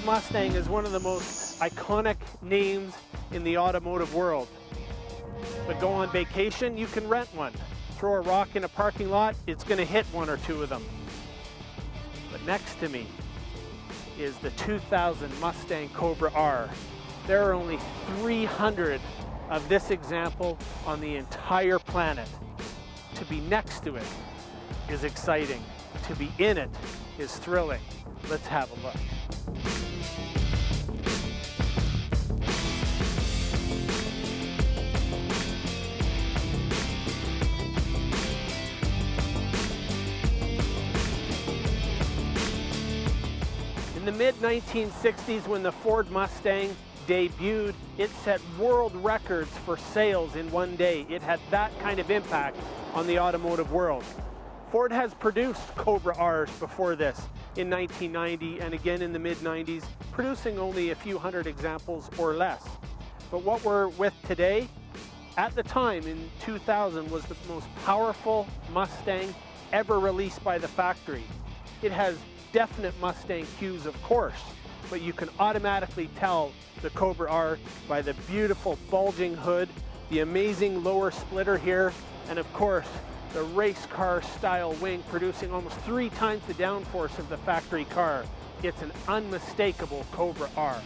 Ford Mustang is one of the most iconic names in the automotive world. But go on vacation, you can rent one. Throw a rock in a parking lot, it's going to hit one or two of them. But next to me is the 2000 Mustang Cobra R. There are only 300 of this example on the entire planet. To be next to it is exciting. To be in it is thrilling. Let's have a look. In the mid-1960s, when the Ford Mustang debuted, it set world records for sales in one day. It had that kind of impact on the automotive world. Ford has produced Cobra Rs before this in 1990 and again in the mid-90s, producing only a few hundred examples or less. But what we're with today, at the time in 2000, was the most powerful Mustang ever released by the factory. It has definite Mustang cues, of course, but you can automatically tell the Cobra R by the beautiful bulging hood, the amazing lower splitter here, and of course, the race car style wing producing almost 3 times the downforce of the factory car. It's an unmistakable Cobra R.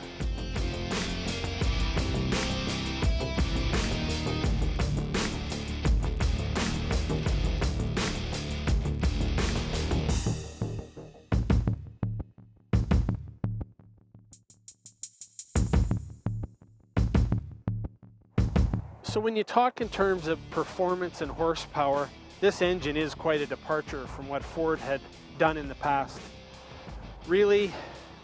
So when you talk in terms of performance and horsepower, this engine is quite a departure from what Ford had done in the past. Really,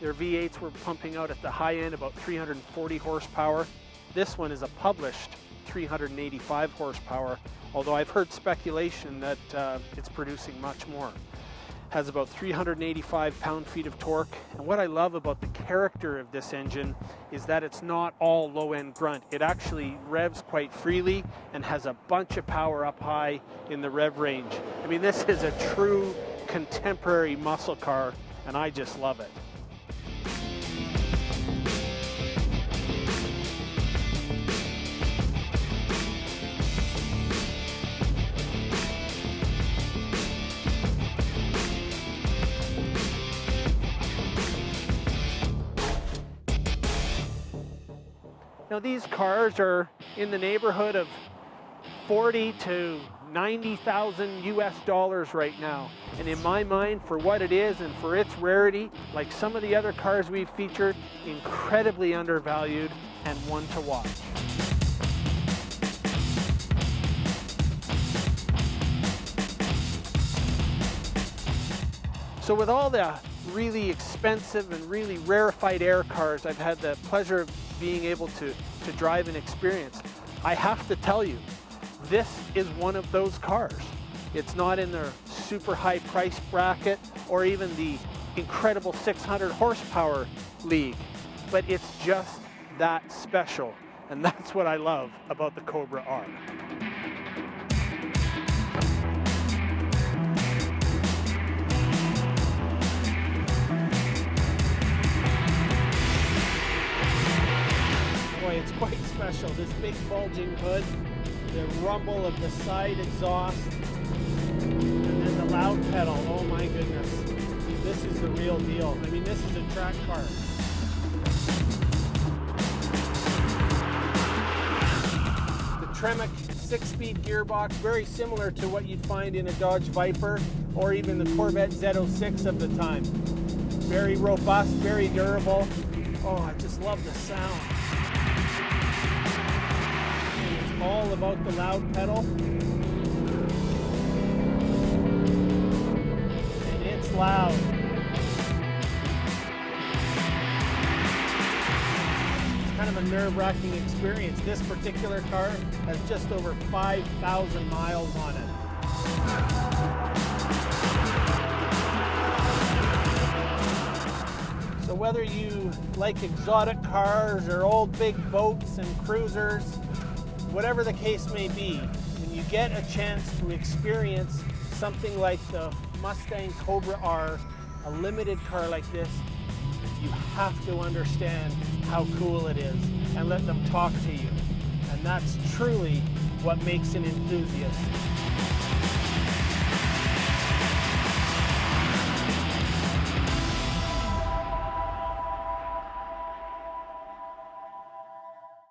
their V8s were pumping out at the high end about 340 horsepower. This one is a published 385 horsepower, although I've heard speculation that it's producing much more. Has about 385 pound-feet of torque. And what I love about the character of this engine is that it's not all low-end grunt. It actually revs quite freely and has a bunch of power up high in the rev range. I mean, this is a true contemporary muscle car, and I just love it. Now these cars are in the neighborhood of 40 to 90,000 US dollars right now. And in my mind, for what it is and for its rarity, like some of the other cars we've featured, incredibly undervalued and one to watch. So with all the really expensive and really rarefied air cars I've had the pleasure of being able to drive and experience, I have to tell you, this is one of those cars. It's not in their super high price bracket or even the incredible 600 horsepower league, but it's just that special. And that's what I love about the Cobra R. Boy, it's quite special. This big bulging hood, the rumble of the side exhaust, and then the loud pedal. Oh my goodness. This is the real deal. I mean, this is a track car. The Tremec 6-speed gearbox, very similar to what you'd find in a Dodge Viper or even the Corvette Z06 of the time. Very robust, very durable. Oh, I just love the sound. All about the loud pedal, and it's loud. It's kind of a nerve-wracking experience. This particular car has just over 5,000 miles on it. So whether you like exotic cars or old big boats and cruisers, whatever the case may be, when you get a chance to experience something like the Mustang Cobra R, a limited car like this, you have to understand how cool it is and let them talk to you. And that's truly what makes an enthusiast.